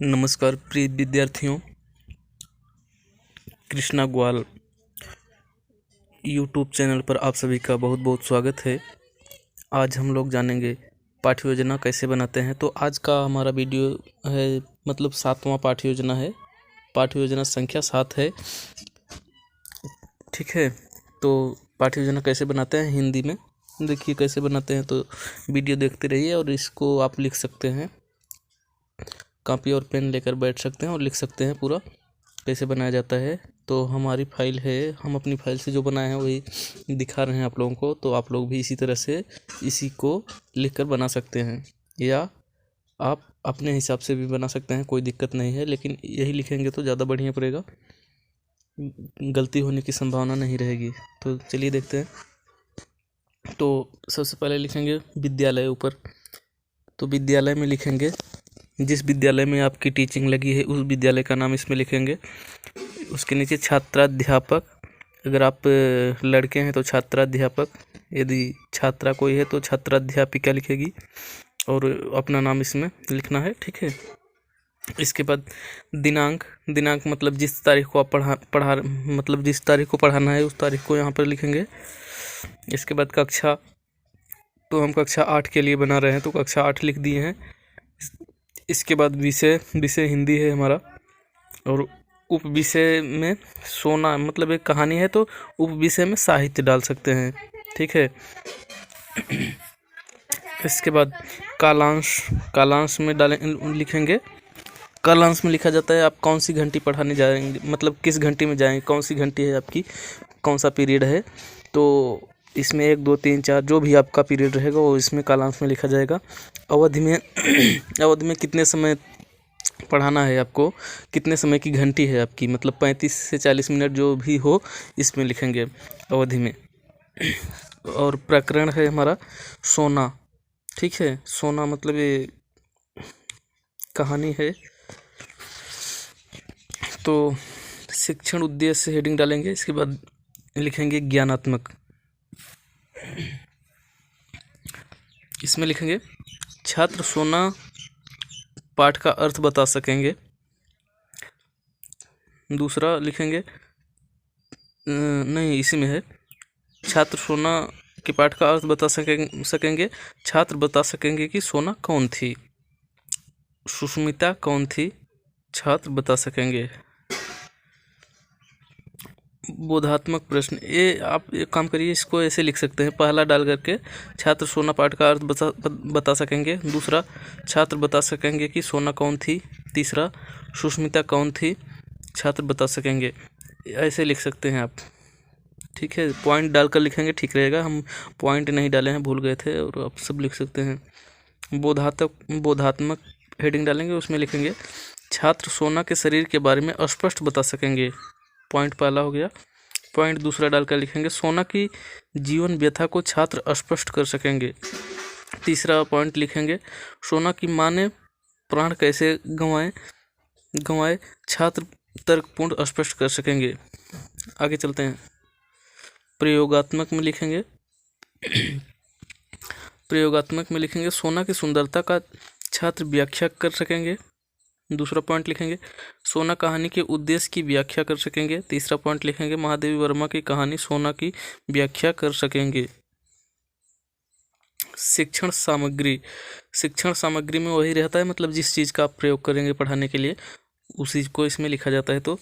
नमस्कार प्रिय विद्यार्थियों, कृष्णा ग्वाल यूट्यूब चैनल पर आप सभी का बहुत बहुत स्वागत है। आज हम लोग जानेंगे पाठ्य योजना कैसे बनाते हैं। तो आज का हमारा वीडियो है, मतलब 7वां पाठ्य योजना है। पाठ्य योजना संख्या 7 है, ठीक है। तो पाठ्य योजना कैसे बनाते हैं हिंदी में देखिए कैसे बनाते हैं। तो वीडियो देखते रहिए और इसको आप लिख सकते हैं, कॉपी और पेन लेकर बैठ सकते हैं और लिख सकते हैं पूरा कैसे बनाया जाता है। तो हमारी फाइल है, हम अपनी फाइल से जो बनाए हैं वही दिखा रहे हैं आप लोगों को। तो आप लोग भी इसी तरह से इसी को लिखकर बना सकते हैं, या आप अपने हिसाब से भी बना सकते हैं, कोई दिक्कत नहीं है। लेकिन यही लिखेंगे तो ज़्यादा बढ़िया पड़ेगा, गलती होने की संभावना नहीं रहेगी। तो चलिए देखते हैं। तो सबसे पहले लिखेंगे विद्यालय ऊपर। तो विद्यालय में लिखेंगे जिस विद्यालय में आपकी टीचिंग लगी है उस विद्यालय का नाम इसमें लिखेंगे। उसके नीचे छात्राध्यापक, अगर आप लड़के हैं तो छात्राध्यापक, यदि छात्रा कोई है तो छात्राध्यापिका लिखेगी और अपना नाम इसमें लिखना है, ठीक है। इसके बाद दिनांक, दिनांक मतलब जिस तारीख को आप पढ़ा मतलब जिस तारीख को पढ़ाना है उस तारीख को यहाँ पर लिखेंगे। इसके बाद कक्षा, तो हम कक्षा 8 के लिए बना रहे हैं तो कक्षा 8 लिख दिए हैं। इसके बाद विषय, विषय हिंदी है हमारा, और उप विषय में सोना मतलब एक कहानी है तो उप विषय में साहित्य डाल सकते हैं, ठीक है। इसके बाद कालांश, कालांश में लिखेंगे। कालांश में लिखा जाता है आप कौन सी घंटी पढ़ाने जाएंगे, मतलब किस घंटी में जाएंगे, कौन सी घंटी है आपकी, कौन सा पीरियड है। तो इसमें 1 2 3 4 जो भी आपका पीरियड रहेगा वो इसमें कालांश में लिखा जाएगा। अवधि में अवधि में कितने समय पढ़ाना है आपको, कितने समय की घंटी है आपकी, मतलब 35 से 40 मिनट जो भी हो इसमें लिखेंगे अवधि में। और प्रकरण है हमारा सोना, ठीक है। सोना मतलब ये कहानी है। तो शिक्षण उद्देश्य हेडिंग डालेंगे। इसके बाद लिखेंगे ज्ञानात्मक, इसमें लिखेंगे छात्र सोना पाठ का अर्थ बता सकेंगे। दूसरा लिखेंगे नहीं, इसी में है, छात्र सोना के पाठ का अर्थ बता सकेंगे। छात्र बता सकेंगे कि सोना कौन थी, सुष्मिता कौन थी, छात्र बता सकेंगे। बोधात्मक प्रश्न, ये आप एक काम करिए, इसको ऐसे लिख सकते हैं, पहला डाल करके छात्र सोना पाठ का अर्थ बता सकेंगे। दूसरा छात्र बता सकेंगे कि सोना कौन थी। तीसरा सुष्मिता कौन थी, छात्र बता सकेंगे। ऐसे लिख सकते हैं आप, ठीक है। पॉइंट डालकर लिखेंगे ठीक रहेगा, हम पॉइंट नहीं डाले हैं, भूल गए थे, और आप सब लिख सकते हैं। बोधात्मक हेडिंग डालेंगे, उसमें लिखेंगे छात्र सोना के शरीर के बारे में स्पष्ट बता सकेंगे। पॉइंट पहला हो गया। पॉइंट दूसरा डालकर लिखेंगे सोना की जीवन व्यथा को छात्र स्पष्ट कर सकेंगे। तीसरा पॉइंट लिखेंगे सोना की माँ ने प्राण कैसे गंवाए छात्र तर्कपूर्ण स्पष्ट कर सकेंगे। आगे चलते हैं। प्रयोगात्मक में लिखेंगे प्रयोगात्मक में लिखेंगे सोना की सुंदरता का छात्र व्याख्या कर सकेंगे। दूसरा पॉइंट लिखेंगे सोना कहानी के उद्देश्य की व्याख्या कर सकेंगे। तीसरा पॉइंट लिखेंगे महादेवी वर्मा की कहानी सोना की व्याख्या कर सकेंगे। शिक्षण सामग्री, शिक्षण सामग्री में वही रहता है, मतलब जिस चीज़ का आप प्रयोग करेंगे पढ़ाने के लिए उसी को इसमें लिखा जाता है। तो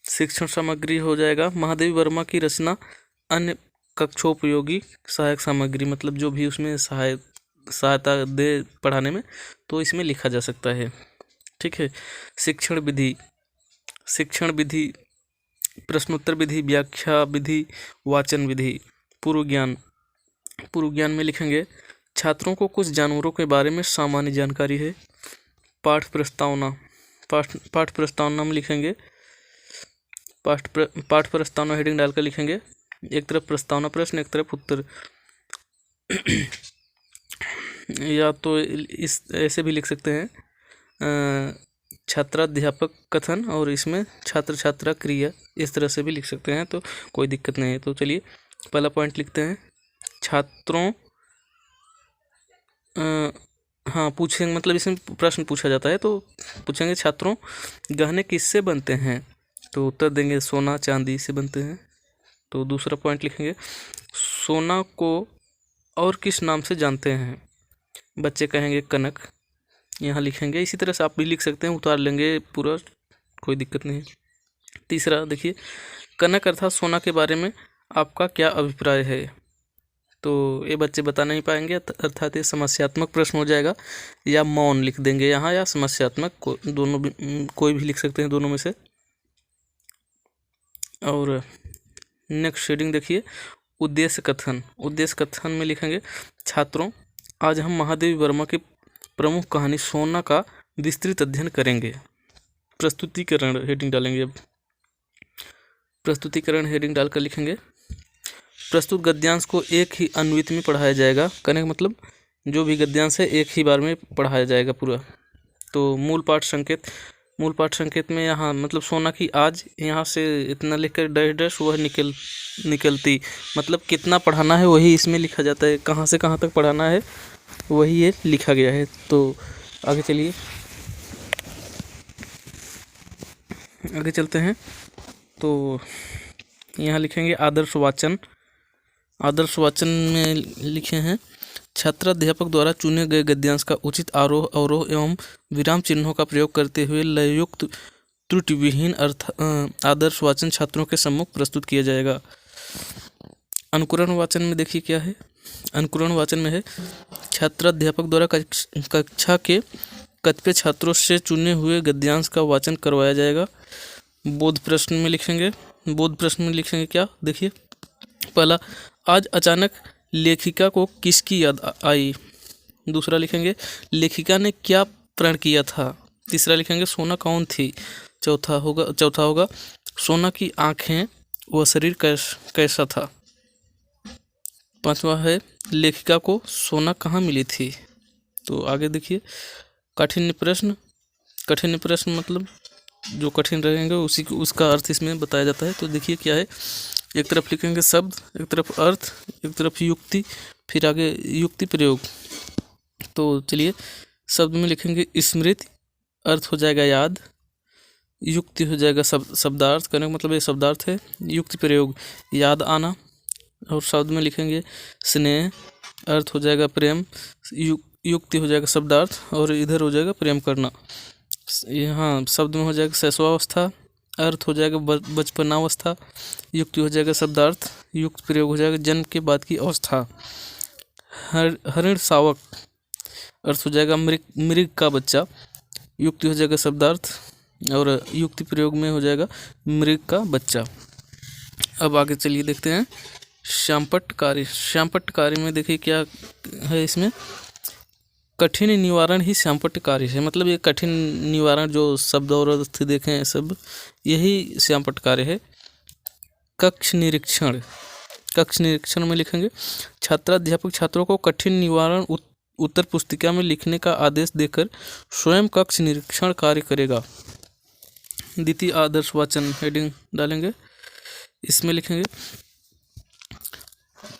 शिक्षण सामग्री हो जाएगा महादेवी वर्मा की रचना, अन्य कक्षोपयोगी सहायक सामग्री, मतलब जो भी उसमें सहायता दे पढ़ाने में, तो इसमें लिखा जा सकता है, ठीक है। शिक्षण विधि, शिक्षण विधि प्रश्नोत्तर विधि, व्याख्या विधि, वाचन विधि। पूर्व ज्ञान, पूर्व ज्ञान में लिखेंगे छात्रों को कुछ जानवरों के बारे में सामान्य जानकारी है। पाठ प्रस्तावना, पाठ प्रस्तावना में लिखेंगे पाठ प्रस्तावना हेडिंग डालकर लिखेंगे एक तरफ प्रस्तावना प्रश्न, एक तरफ उत्तर। या तो इस ऐसे भी लिख सकते हैं छात्राध्यापक कथन, और इसमें छात्र छात्रा क्रिया, इस तरह से भी लिख सकते हैं, तो कोई दिक्कत नहीं है। तो चलिए पहला पॉइंट लिखते हैं, छात्रों हाँ पूछेंगे, मतलब इसमें प्रश्न पूछा जाता है तो पूछेंगे छात्रों गहने किससे बनते हैं, तो उत्तर देंगे सोना चांदी से बनते हैं। तो दूसरा पॉइंट लिखेंगे सोना को और किस नाम से जानते हैं, बच्चे कहेंगे कनक, यहाँ लिखेंगे। इसी तरह से आप भी लिख सकते हैं, उतार लेंगे पूरा, कोई दिक्कत नहीं। तीसरा देखिए कनक अर्थात सोना के बारे में आपका क्या अभिप्राय है, तो ये बच्चे बता नहीं पाएंगे, अर्थात ये समस्यात्मक प्रश्न हो जाएगा, या मौन लिख देंगे यहाँ, या समस्यात्मक, दोनों भी, कोई भी लिख सकते हैं दोनों में से। और नेक्स्ट शेडिंग देखिए उद्देश्य कथन। उद्देश्य कथन में लिखेंगे छात्रों आज हम महादेवी वर्मा की प्रमुख कहानी सोना का विस्तृत अध्ययन करेंगे। प्रस्तुतिकरण हेडिंग डालेंगे। अब प्रस्तुतिकरण हेडिंग डालकर लिखेंगे प्रस्तुत गद्यांश को एक ही अन्वित में पढ़ाया जाएगा। कहने का मतलब जो भी गद्यांश है एक ही बार में पढ़ाया जाएगा पूरा। तो मूल पाठ संकेत में यहाँ मतलब सोना की आज यहाँ से इतना लिखकर डैश डैश वह निकलती, मतलब कितना पढ़ाना है वही इसमें लिखा जाता है, कहाँ से कहाँ तक पढ़ाना है वही ये लिखा गया है। तो आगे चलिए, आगे चलते हैं। तो यहाँ लिखेंगे आदर्श वाचन। आदर्श वाचन में लिखे हैं छात्राध्यापक द्वारा चुने गए गद्यांश का उचित आरोह अवरोह एवं विराम चिन्हों का प्रयोग करते हुए लययुक्त त्रुटिविहीन आदर्श वाचन छात्रों के सम्मुख प्रस्तुत किया जाएगा। अनुकरण वाचन में देखिए क्या है। अनुकरण वाचन में है छात्राध्यापक द्वारा कक्षा के कतिपय छात्रों से चुने हुए गद्यांश का वाचन करवाया जाएगा। बोध प्रश्न में लिखेंगे। बोध प्रश्न में लिखेंगे क्या, देखिए पहला आज अचानक लेखिका को किसकी याद आई। दूसरा लिखेंगे लेखिका ने क्या प्रण किया था। तीसरा लिखेंगे सोना कौन थी। चौथा होगा सोना की आँखें व शरीर कैसा था। पांचवा है लेखिका को सोना कहाँ मिली थी। तो आगे देखिए कठिन प्रश्न। कठिन प्रश्न मतलब जो कठिन रहेंगे उसका अर्थ इसमें बताया जाता है। तो देखिए क्या है, एक तरफ लिखेंगे शब्द, एक तरफ अर्थ, एक तरफ युक्ति, फिर आगे युक्ति प्रयोग। तो चलिए शब्द में लिखेंगे स्मृति, अर्थ हो जाएगा याद, युक्ति हो जाएगा शब्दार्थ, करने का मतलब ये शब्दार्थ है, युक्ति प्रयोग याद आना। और शब्द में लिखेंगे स्नेह, अर्थ हो जाएगा प्रेम, युक्ति हो जाएगा शब्दार्थ, और इधर हो जाएगा प्रेम करना। यहाँ शब्द में हो जाएगा शैशवावस्था, अर्थ हो जाएगा बचपनावस्था, युक्ति हो जाएगा शब्दार्थ, युक्त प्रयोग हो जाएगा जन्म के बाद की अवस्था। हरिण शावक, अर्थ हो जाएगा मृग का बच्चा, युक्ति हो जाएगा शब्दार्थ, और युक्ति प्रयोग में हो जाएगा मृग का बच्चा। अब आगे चलिए देखते हैं श्यामपट्ट कार्य। श्यामपट्ट कार्य में देखिए क्या है, इसमें कठिन निवारण ही श्यामपट्ट कार्य है। मतलब ये कठिन निवारण जो शब्द और अर्थ देखें सब, यही श्यामपट्ट कार्य है। कक्ष निरीक्षण। कक्ष निरीक्षण में लिखेंगे छात्राध्यापक छात्रों को कठिन निवारण उत्तर पुस्तिका में लिखने का आदेश देकर स्वयं कक्ष निरीक्षण कार्य करेगा। द्वितीय आदर्श वाचन हेडिंग डालेंगे। इसमें लिखेंगे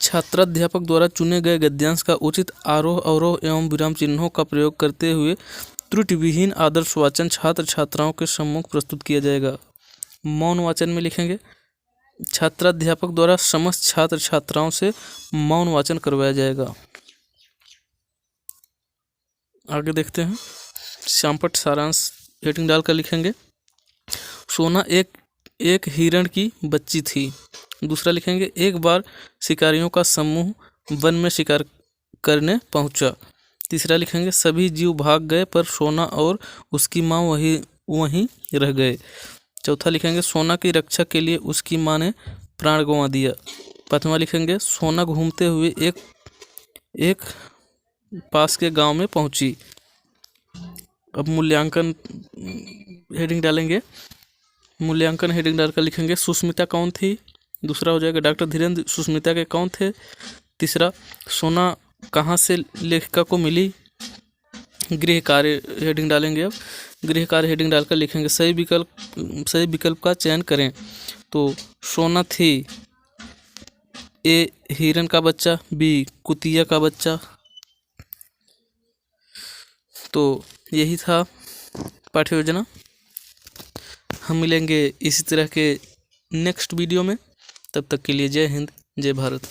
छात्राध्यापक द्वारा चुने गए गद्यांश का उचित आरोह अवरोह एवं विराम चिन्हों का प्रयोग करते हुए त्रुटिविहीन आदर्श वाचन छात्र छात्राओं के सम्मुख प्रस्तुत किया जाएगा। मौन वाचन में लिखेंगे छात्राध्यापक द्वारा समस्त छात्र छात्राओं से मौन वाचन करवाया जाएगा। आगे देखते हैं श्यामपट्ट सारांश हेडिंग डालकर लिखेंगे सोना एक हिरण की बच्ची थी। दूसरा लिखेंगे एक बार शिकारियों का समूह वन में शिकार करने पहुंचा। तीसरा लिखेंगे सभी जीव भाग गए पर सोना और उसकी माँ वहीं रह गए। चौथा लिखेंगे सोना की रक्षा के लिए उसकी माँ ने प्राण गंवा दिया। पांचवा लिखेंगे सोना घूमते हुए एक पास के गांव में पहुंची। अब मूल्यांकन हेडिंग डालेंगे। मूल्यांकन हेडिंग डालकर लिखेंगे सुस्मिता कौन थी। दूसरा हो जाएगा डॉक्टर धीरेन्द्र सुस्मिता के कौन थे। तीसरा सोना कहाँ से लेखिका को मिली। गृह कार्य हेडिंग डालेंगे। अब गृह कार्य हेडिंग डालकर लिखेंगे सही विकल्प का चयन करें। तो सोना थी ए हिरन का बच्चा, बी कुतिया का बच्चा, तो यही था पाठ्य योजना। हम मिलेंगे इसी तरह के नेक्स्ट वीडियो में। तब तक के लिए जय हिंद, जय भारत।